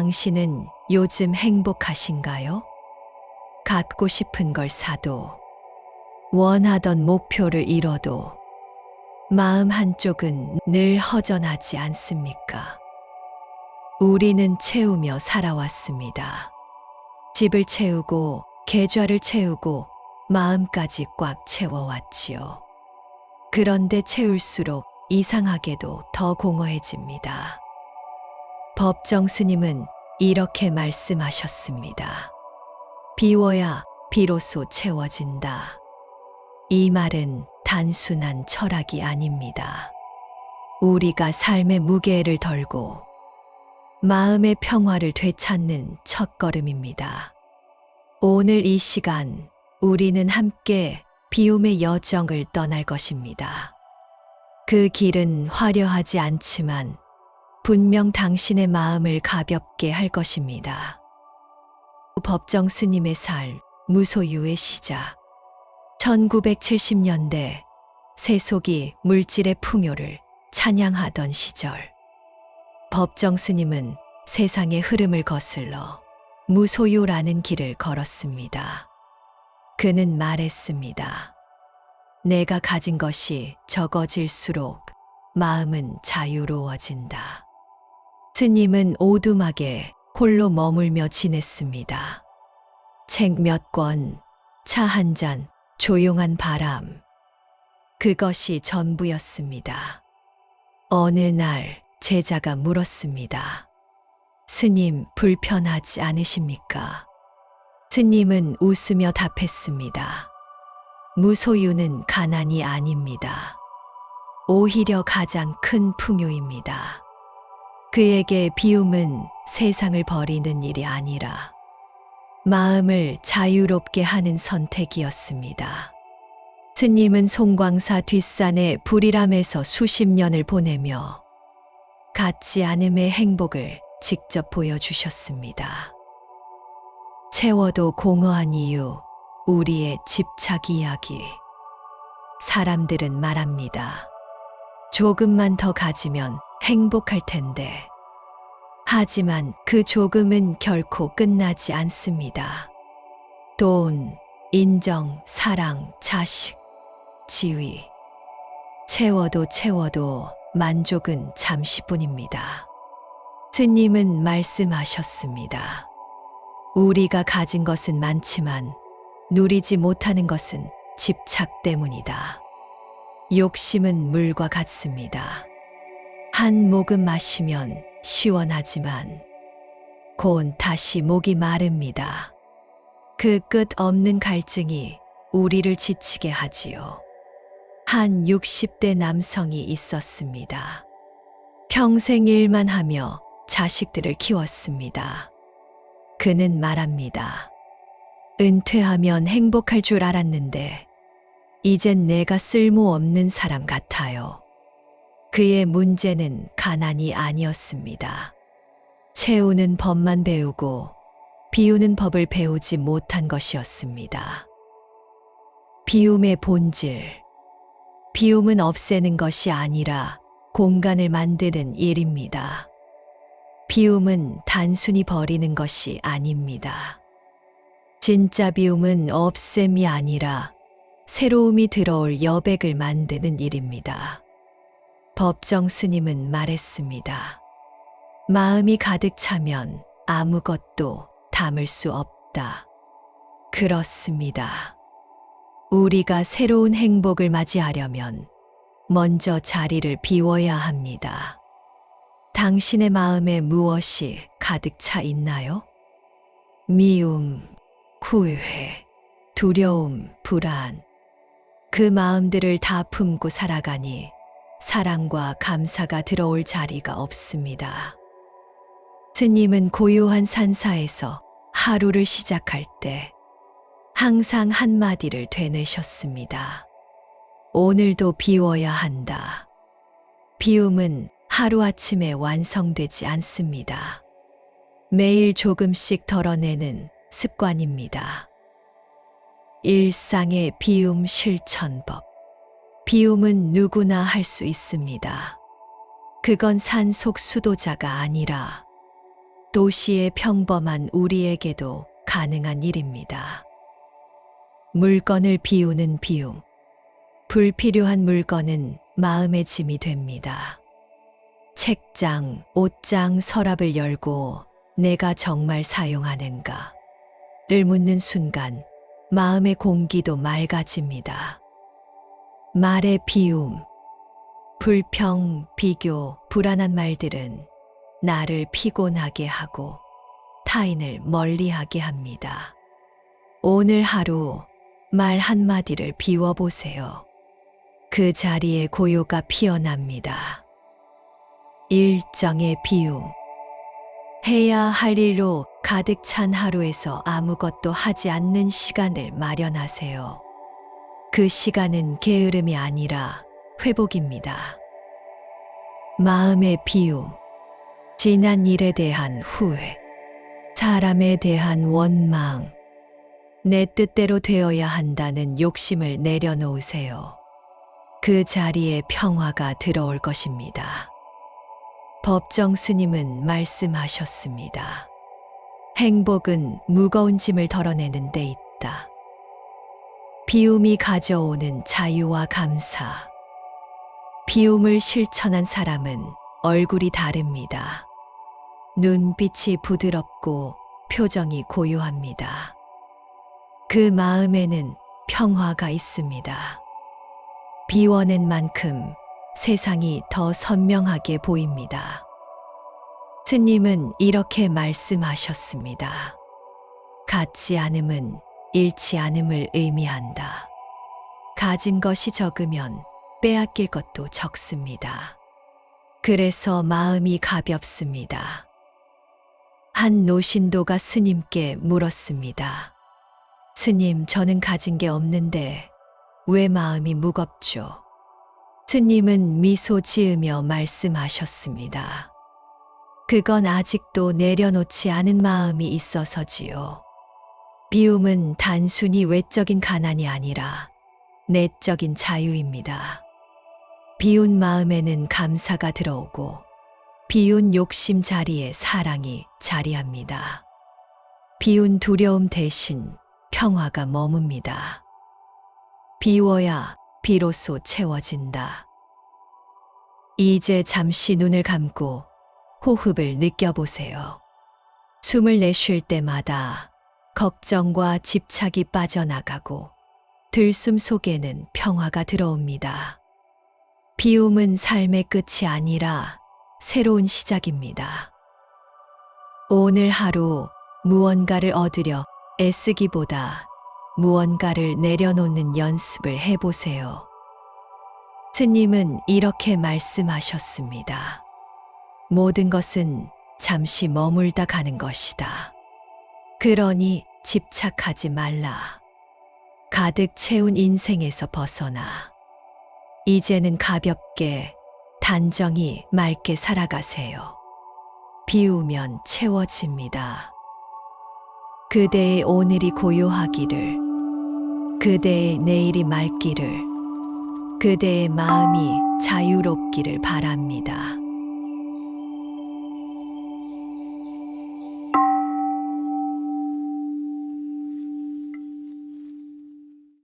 당신은 요즘 행복하신가요? 갖고 싶은 걸 사도, 원하던 목표를 이뤄도 마음 한쪽은 늘 허전하지 않습니까? 우리는 채우며 살아왔습니다. 집을 채우고 계좌를 채우고 마음까지 꽉 채워왔지요. 그런데 채울수록 이상하게도 더 공허해집니다. 법정 스님은 이렇게 말씀하셨습니다. 비워야 비로소 채워진다. 이 말은 단순한 철학이 아닙니다. 우리가 삶의 무게를 덜고 마음의 평화를 되찾는 첫걸음입니다. 오늘 이 시간 우리는 함께 비움의 여정을 떠날 것입니다. 그 길은 화려하지 않지만 분명 당신의 마음을 가볍게 할 것입니다. 법정 스님의 살, 무소유의 시작. 1970년대 세속이 물질의 풍요를 찬양하던 시절. 법정 스님은 세상의 흐름을 거슬러 무소유라는 길을 걸었습니다. 그는 말했습니다. 내가 가진 것이 적어질수록 마음은 자유로워진다. 스님은 오두막에 홀로 머물며 지냈습니다. 책 몇 권, 차 한 잔, 조용한 바람. 그것이 전부였습니다. 어느 날 제자가 물었습니다. 스님, 불편하지 않으십니까? 스님은 웃으며 답했습니다. 무소유는 가난이 아닙니다. 오히려 가장 큰 풍요입니다. 그에게 비움은 세상을 버리는 일이 아니라 마음을 자유롭게 하는 선택이었습니다. 스님은 송광사 뒷산의 불이람에서 수십 년을 보내며 갖지 않음의 행복을 직접 보여주셨습니다. 채워도 공허한 이유, 우리의 집착 이야기. 사람들은 말합니다. 조금만 더 가지면 행복할 텐데. 하지만 그 조금은 결코 끝나지 않습니다. 돈, 인정, 사랑, 자식, 지위. 채워도 만족은 잠시뿐입니다. 스님은 말씀하셨습니다. 우리가 가진 것은 많지만 누리지 못하는 것은 집착 때문이다. 욕심은 물과 같습니다. 한 모금 마시면 시원하지만 곧 다시 목이 마릅니다. 그 끝 없는 갈증이 우리를 지치게 하지요. 한 60대 남성이 있었습니다. 평생 일만 하며 자식들을 키웠습니다. 그는 말합니다. 은퇴하면 행복할 줄 알았는데 이젠 내가 쓸모없는 사람 같아요. 그의 문제는 가난이 아니었습니다. 채우는 법만 배우고 비우는 법을 배우지 못한 것이었습니다. 비움의 본질. 비움은 없애는 것이 아니라 공간을 만드는 일입니다. 비움은 단순히 버리는 것이 아닙니다. 진짜 비움은 없앰이 아니라 새로움이 들어올 여백을 만드는 일입니다. 법정 스님은 말했습니다. 마음이 가득 차면 아무것도 담을 수 없다. 그렇습니다. 우리가 새로운 행복을 맞이하려면 먼저 자리를 비워야 합니다. 당신의 마음에 무엇이 가득 차 있나요? 미움, 후회, 두려움, 불안. 그 마음들을 다 품고 살아가니 사랑과 감사가 들어올 자리가 없습니다. 스님은 고요한 산사에서 하루를 시작할 때 항상 한마디를 되뇌셨습니다. 오늘도 비워야 한다. 비움은 하루아침에 완성되지 않습니다. 매일 조금씩 덜어내는 습관입니다. 일상의 비움 실천법. 비움은 누구나 할 수 있습니다. 그건 산속 수도자가 아니라 도시의 평범한 우리에게도 가능한 일입니다. 물건을 비우는 비움. 불필요한 물건은 마음의 짐이 됩니다. 책장, 옷장, 서랍을 열고 내가 정말 사용하는가를 묻는 순간 마음의 공기도 맑아집니다. 말의 비움, 불평, 비교, 불안한 말들은 나를 피곤하게 하고 타인을 멀리하게 합니다. 오늘 하루 말 한마디를 비워보세요. 그 자리에 고요가 피어납니다. 일정의 비움. 해야 할 일로 가득 찬 하루에서 아무것도 하지 않는 시간을 마련하세요. 그 시간은 게으름이 아니라 회복입니다. 마음의 비움. 지난 일에 대한 후회. 사람에 대한 원망. 내 뜻대로 되어야 한다는 욕심을 내려놓으세요. 그 자리에 평화가 들어올 것입니다. 법정 스님은 말씀하셨습니다. 행복은 무거운 짐을 덜어내는 데 있다. 비움이 가져오는 자유와 감사. 비움을 실천한 사람은 얼굴이 다릅니다. 눈빛이 부드럽고 표정이 고요합니다. 그 마음에는 평화가 있습니다. 비워낸 만큼 세상이 더 선명하게 보입니다. 스님은 이렇게 말씀하셨습니다. 갖지 않음은 잃지 않음을 의미한다. 가진 것이 적으면 빼앗길 것도 적습니다. 그래서 마음이 가볍습니다. 한 노신도가 스님께 물었습니다. 스님, 저는 가진 게 없는데 왜 마음이 무겁죠? 스님은 미소 지으며 말씀하셨습니다. 그건 아직도 내려놓지 않은 마음이 있어서지요. 비움은 단순히 외적인 가난이 아니라 내적인 자유입니다. 비운 마음에는 감사가 들어오고 비운 욕심 자리에 사랑이 자리합니다. 비운 두려움 대신 평화가 머뭅니다. 비워야 비로소 채워진다. 이제 잠시 눈을 감고 호흡을 느껴보세요. 숨을 내쉴 때마다 걱정과 집착이 빠져나가고 들숨 속에는 평화가 들어옵니다. 비움은 삶의 끝이 아니라 새로운 시작입니다. 오늘 하루 무언가를 얻으려 애쓰기보다 무언가를 내려놓는 연습을 해보세요. 스님은 이렇게 말씀하셨습니다. 모든 것은 잠시 머물다 가는 것이다. 그러니 집착하지 말라. 가득 채운 인생에서 벗어나 이제는 가볍게 단정히 맑게 살아가세요. 비우면 채워집니다. 그대의 오늘이 고요하기를, 그대의 내일이 맑기를, 그대의 마음이 자유롭기를 바랍니다.